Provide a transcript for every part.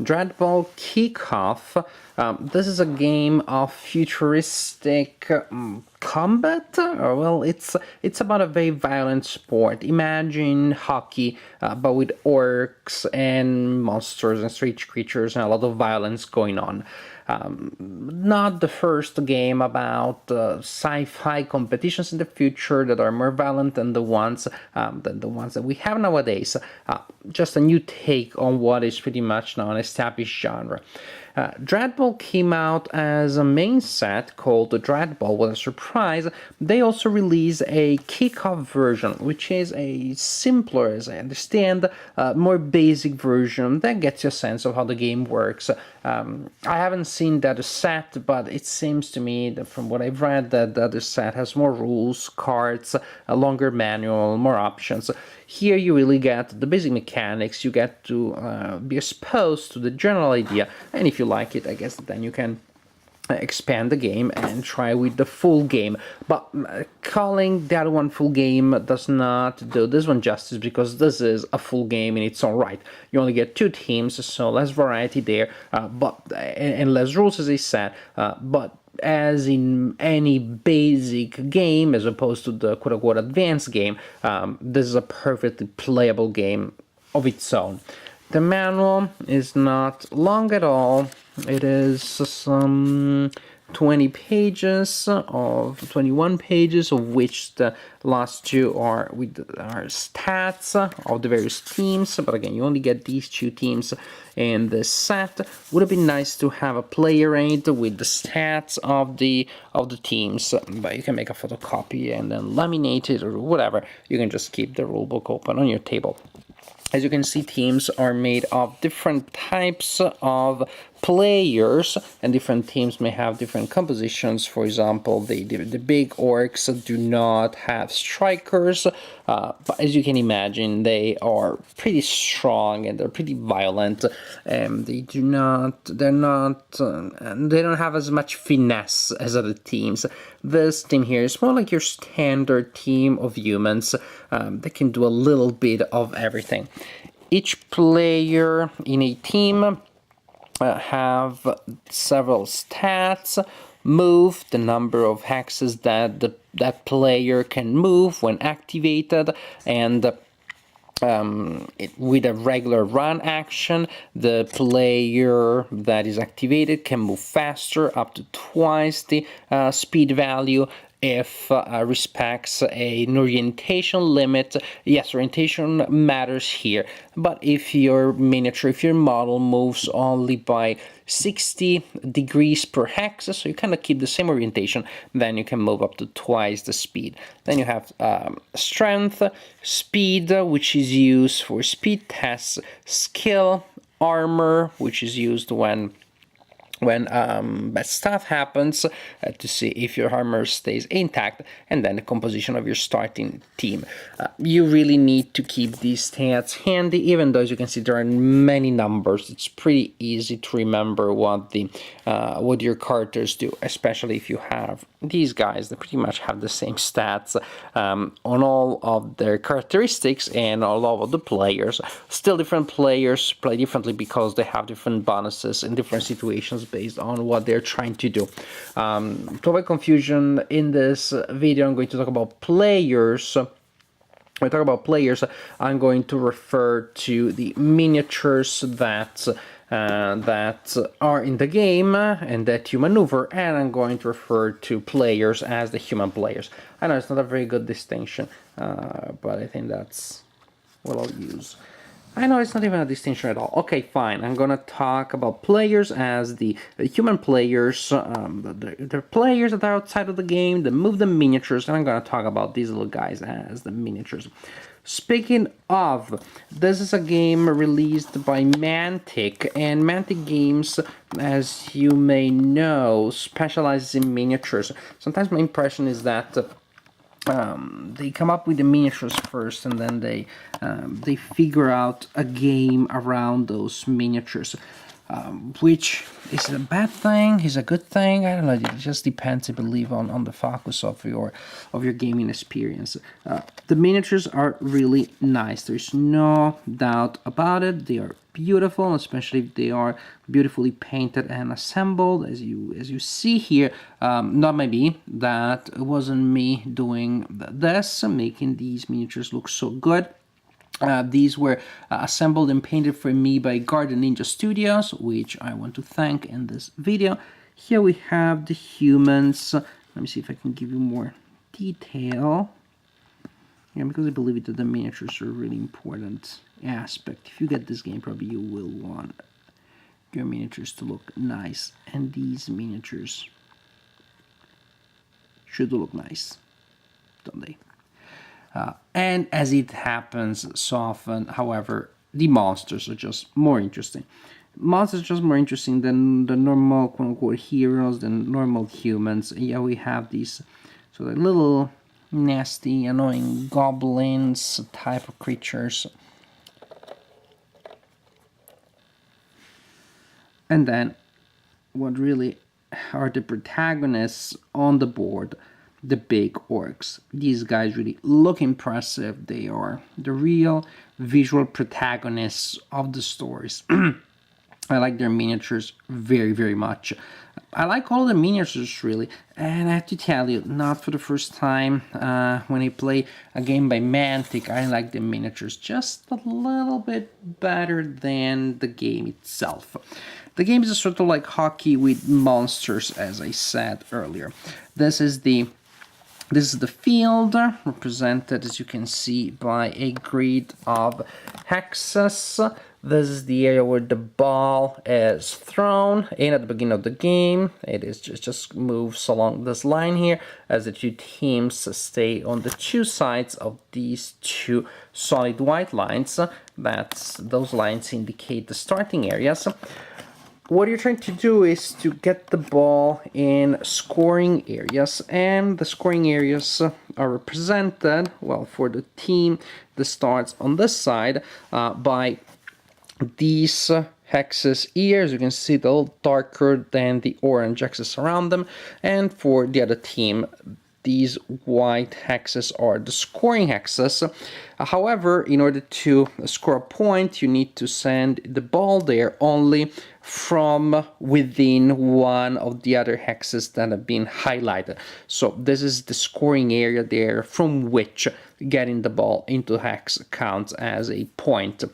Dreadball Kickoff. This is a game of futuristic combat. Well, it's about a very violent sport. Imagine hockey, but with orcs and monsters and strange creatures and a lot of violence going on. Not the first game about sci-fi competitions in the future that are more violent than the ones that we have nowadays. Just a new take on what is pretty much now an established genre. Dreadball came out as a main set called the Dreadball. What a surprise! They also released a kickoff version, which is a simpler, as I understand, more basic version that gets you a sense of how the game works. I haven't seen that set, but it seems to me that from what I've read that the other set has more rules, cards, a longer manual, more options. Here you really get the basic mechanics, you get to be exposed to the general idea, and if you like it, I guess then you can expand the game and try with the full game. But calling that one full game does not do this one justice, because this is a full game in its own right. You only get 2 teams, so less variety there, and less rules, as I said, but as in any basic game, as opposed to the quote-unquote advanced game, this is a perfectly playable game of its own. The manual is not long at all. It is some 21 pages, of which the last 2 are with our stats of the various teams. But again, you only get these 2 teams in this set. Would have been nice to have a player aid with the stats of the teams, but you can make a photocopy and then laminate it or whatever. You can just keep the rulebook open on your table. As you can see, teams are made of different types of players, and different teams may have different compositions. For example, the big orcs do not have strikers, but as you can imagine, they are pretty strong and they're pretty violent, and they don't have as much finesse as other teams. This team here is more like your standard team of humans that can do a little bit of everything. Each player in a team have several stats: move, the number of hexes that that player can move when activated, and with a regular run action, the player that is activated can move faster, up to twice the speed value. If respects an orientation limit. Yes, orientation matters here, but if your model moves only by 60 degrees per hex, so you kind of keep the same orientation, then you can move up to twice the speed. Then you have strength, speed, which is used for speed tests, skill, armor, which is used when bad stuff happens, to see if your armor stays intact, and then the composition of your starting team. You really need to keep these stats handy, even though, as you can see, there are many numbers. It's pretty easy to remember what your characters do, especially if you have these guys that pretty much have the same stats on all of their characteristics and all of the players. Still, different players play differently because they have different bonuses in different situations based on what they're trying to do. To avoid confusion, in this video I'm going to talk about players. When I talk about players, I'm going to refer to the miniatures that are in the game and that you maneuver, and I'm going to refer to players as the human players. I know it's not a very good distinction, but I think that's what I'll use. I know it's not even a distinction at all. Okay, fine. I'm gonna talk about players as the human players, the players that are outside of the game, that move the miniatures, and I'm gonna talk about these little guys as the miniatures. Speaking of, this is a game released by Mantic, and Mantic Games, as you may know, specializes in miniatures. Sometimes my impression is that they come up with the miniatures first, and then they figure out a game around those miniatures. which is a bad thing, is a good thing. I don't know. It just depends, I believe, on the focus of your gaming experience. The miniatures are really nice. There's no doubt about it. They are beautiful, especially if they are beautifully painted and assembled, as you see here. Not maybe that it wasn't me doing this, making these miniatures look so good. These were assembled and painted for me by Garden Ninja Studios, which I want to thank in this video. Here we have the humans. Let me see if I can give you more detail. Yeah, because I believe that the miniatures are a really important aspect. If you get this game, probably you will want your miniatures to look nice. And these miniatures should look nice, don't they? And as it happens so often, however, the monsters are just more interesting. Monsters are just more interesting than the normal, quote-unquote, heroes, than normal humans. Yeah, we have these sort of little nasty, annoying goblins type of creatures. And then, what really are the protagonists on the board? The big orcs. These guys really look impressive. They are the real visual protagonists of the stories. I like their miniatures very, very much. I like all the miniatures, really. And I have to tell you, not for the first time, when I play a game by Mantic, I like the miniatures just a little bit better than the game itself. The game is sort of like hockey with monsters, as I said earlier. This is the field, represented, as you can see, by a grid of hexes. This is the area where the ball is thrown in at the beginning of the game. It is just moves along this line here as the two teams stay on the two sides of these two solid white lines. Those lines indicate the starting areas. What you're trying to do is to get the ball in scoring areas, and the scoring areas are represented, well, for the team that starts on this side, by these hexes here. As you can see, they're a little darker than the orange hexes around them, and for the other team, these white hexes are the scoring hexes. However, in order to score a point, you need to send the ball there only from within one of the other hexes that have been highlighted. So this is the scoring area there from which getting the ball into hex counts as a point.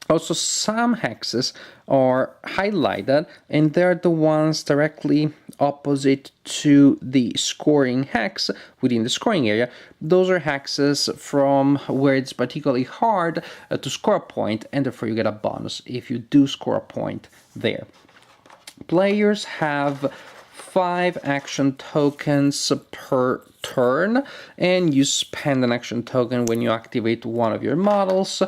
Also, some hexes are highlighted, and they're the ones directly opposite to the scoring hex within the scoring area. Those are hexes from where it's particularly hard to score a point, and therefore you get a bonus if you do score a point there. Players have 5 action tokens per turn, and you spend an action token when you activate one of your models.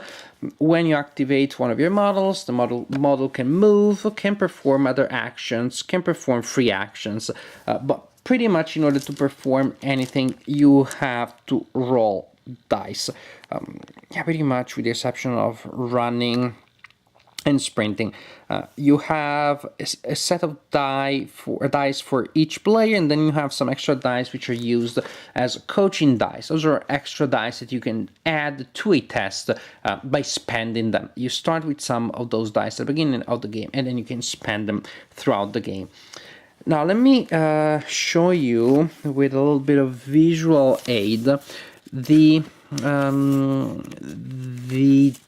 When you activate one of your models, the model can move, can perform other actions, can perform free actions, but pretty much in order to perform anything, you have to roll dice. Yeah, pretty much with the exception of running and sprinting. You have a set of dice for each player, and then you have some extra dice which are used as coaching dice. Those are extra dice that you can add to a test by spending them. You start with some of those dice at the beginning of the game, and then you can spend them throughout the game. Now let me show you with a little bit of visual aid the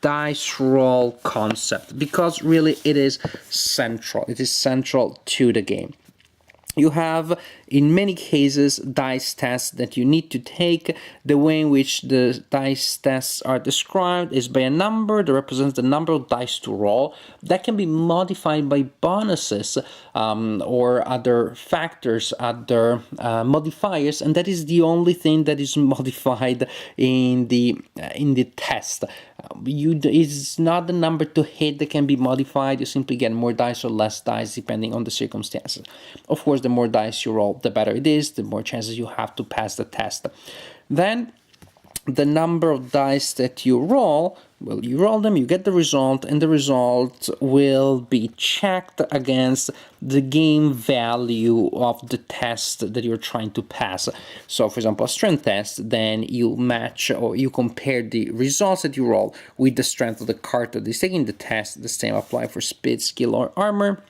dice roll concept, because really it is central. It is central to the game. You have, in many cases, dice tests that you need to take. The way in which the dice tests are described is by a number that represents the number of dice to roll. That can be modified by bonuses or other factors, other modifiers, and that is the only thing that is modified in the test. It's not the number to hit that can be modified. You simply get more dice or less dice depending on the circumstances. Of course, the more dice you roll, the better it is, the more chances you have to pass the test. Then the number of dice that you roll well, you roll them, you get the result, and the result will be checked against the game value of the test that you're trying to pass. So, for example, a strength test, then you match or you compare the results that you roll with the strength of the card that is taking the test. The same apply for speed, skill, or armor.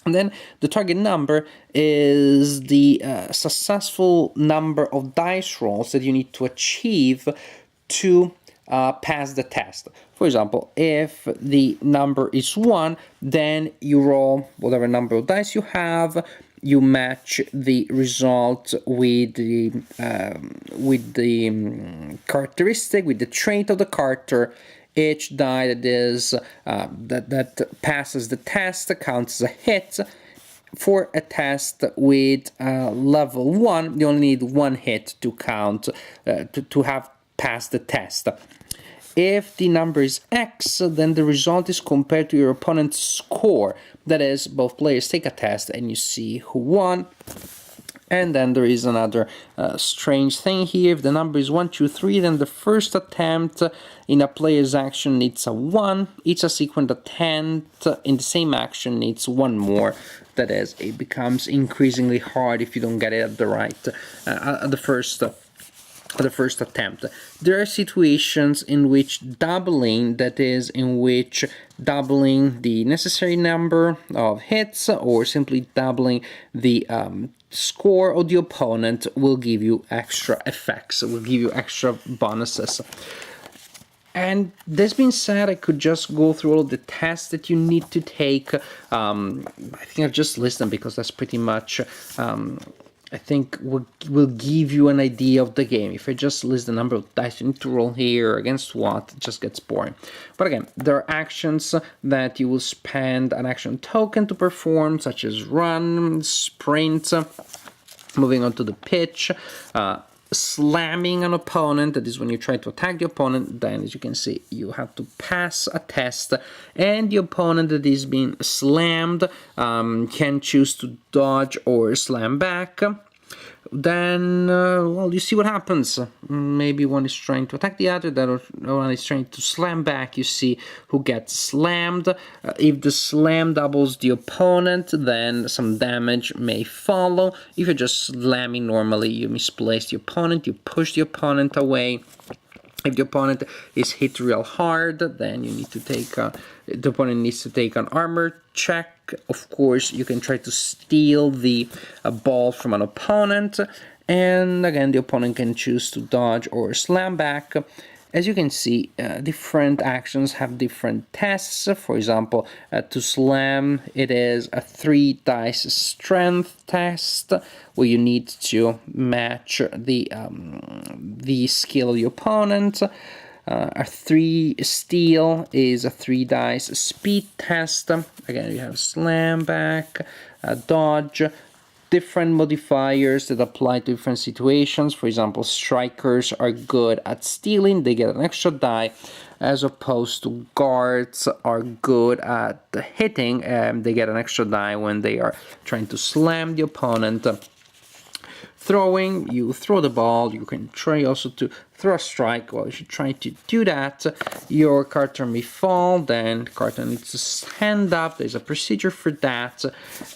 And then the target number is the successful number of dice rolls that you need to achieve to pass the test. For example, if the number is 1, then you roll whatever number of dice you have, you match the result with the characteristic, with the trait of the character. Each die that is that passes the test counts as a hit. For a test with level 1, you only need 1 hit to count to have passed the test. If the number is X, then the result is compared to your opponent's score. That is, both players take a test and you see who won. And then there is another strange thing here. If the number is 1, 2, 3, then the first attempt in a player's action needs a 1. Each subsequent attempt in the same action needs 1 more. That is, it becomes increasingly hard if you don't get it at the right, at the first attempt. There are situations in which doubling, that is, in which doubling the necessary number of hits or simply doubling the score of the opponent will give you extra effects, will give you extra bonuses. And this being said, I could just go through all of the tests that you need to take. I think I've just listed them because that's pretty much I think will give you an idea of the game. If I just list the number of dice you need to roll here against what, it just gets boring. But again, there are actions that you will spend an action token to perform, such as run, sprint, moving on to the pitch, slamming an opponent. That is when you try to attack the opponent. Then, as you can see, you have to pass a test, and the opponent that is being slammed can choose to dodge or slam back. Then, well, you see what happens. Maybe one is trying to attack the other, the other one is trying to slam back. You see who gets slammed. If the slam doubles the opponent, then some damage may follow. If you're just slamming normally, you misplace the opponent, you push the opponent away. If the opponent is hit real hard, then you need to take the opponent needs to take an armor check. Of course, you can try to steal the ball from an opponent, and again, the opponent can choose to dodge or slam back. As you can see, different actions have different tests. For example, to slam, it is a 3 dice strength test where you need to match the skill of the opponent. A 3 steal is a 3 dice speed test. Again, you have slam back, dodge. Different modifiers that apply to different situations. For example, strikers are good at stealing, they get an extra die, as opposed to guards are good at hitting, and they get an extra die when they are trying to slam the opponent. Throwing, you throw the ball, you can try also to throw a strike. Well, if you try to do that, your character may fall, then the character needs to stand up, there's a procedure for that.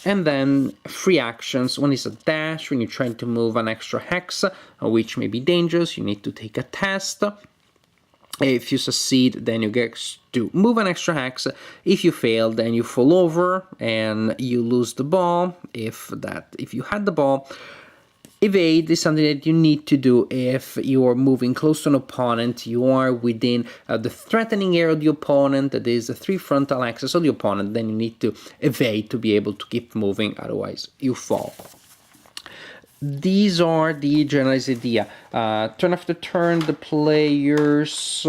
And then free actions, one is a dash, when you're trying to move an extra hex, which may be dangerous, you need to take a test. If you succeed, then you get to move an extra hex. If you fail, then you fall over and you lose the ball. If you had the ball. Evade is something that you need to do if you are moving close to an opponent, you are within the threatening area of the opponent, that is the 3 frontal axis of the opponent, then you need to evade to be able to keep moving, otherwise you fall. These are the generalized idea. Turn after turn, the players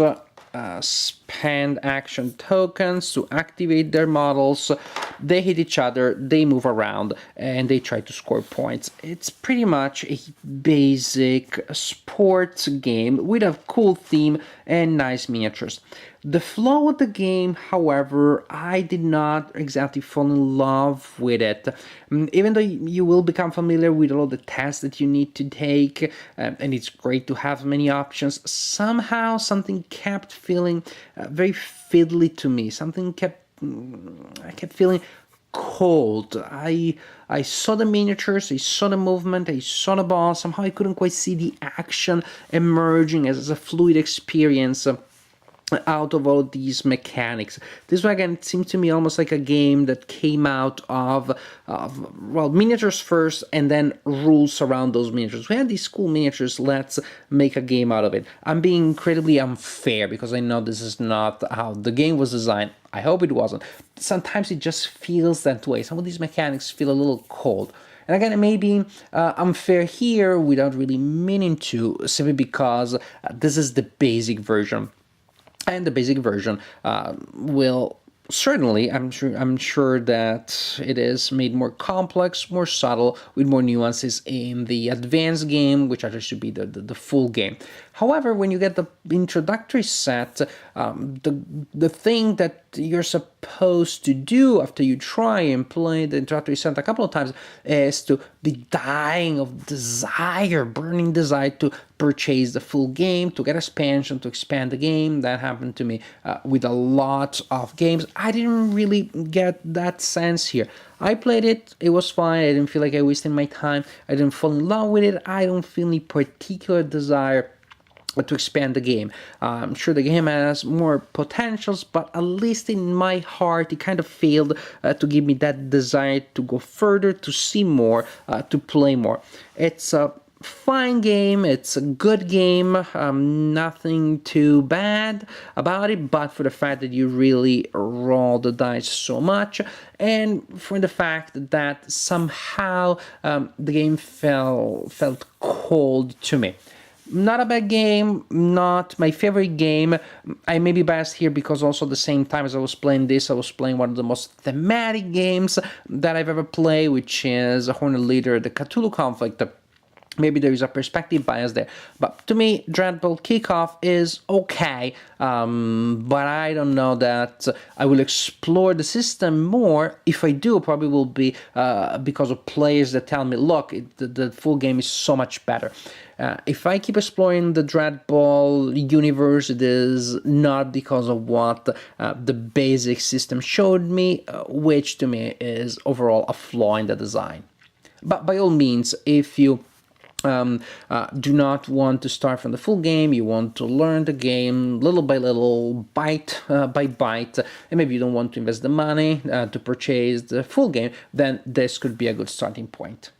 spend action tokens to activate their models. They hit each other, they move around, and they try to score points. It's pretty much a basic sports game with a cool theme and nice miniatures. The flow of the game, however, I did not exactly fall in love with it. Even though you will become familiar with all the tests that you need to take, and it's great to have many options, somehow something kept feeling very fiddly to me. I kept feeling cold. I saw the miniatures, I saw the movement, I saw the ball. Somehow I couldn't quite see the action emerging as a fluid experience out of all these mechanics. This one again, it seemed to me almost like a game that came out of well, miniatures first and then rules around those miniatures. We had these cool miniatures, let's make a game out of it. I'm being incredibly unfair because I know this is not how the game was designed. I hope it wasn't. Sometimes it just feels that way. Some of these mechanics feel a little cold. And again, it may be unfair here without really meaning to, simply because this is the basic version. And the basic version will certainly, I'm sure that it is made more complex, more subtle, with more nuances in the advanced game, which actually should be the full game. However, when you get the introductory set, the thing that you're supposed to do after you try and play the introductory set a couple of times is to be dying of desire, burning desire to purchase the full game, to get expansion, to expand the game. That happened to me with a lot of games. I didn't really get that sense here. I played it, it was fine, I didn't feel like I wasted my time, I didn't fall in love with it, I don't feel any particular desire to expand the game. I'm sure the game has more potentials, but at least in my heart, it kind of failed to give me that desire to go further, to see more, to play more. It's a fine game, it's a good game, nothing too bad about it, but for the fact that you really roll the dice so much, and for the fact that somehow the game felt cold to me. Not a bad game, not my favorite game. I may be biased here because also at the same time as I was playing this, I was playing one of the most thematic games that I've ever played, which is Hornet Leader, the Cthulhu Conflict. Maybe there is a perspective bias there. But to me, Dreadball Kickoff is okay, but I don't know that I will explore the system more. If I do, probably will be because of players that tell me, look, the full game is so much better. If I keep exploring the Dreadball universe, it is not because of what the basic system showed me, which to me is overall a flaw in the design. But by all means, if you do not want to start from the full game, you want to learn the game little by little, bite by bite, and maybe you don't want to invest the money to purchase the full game, then this could be a good starting point.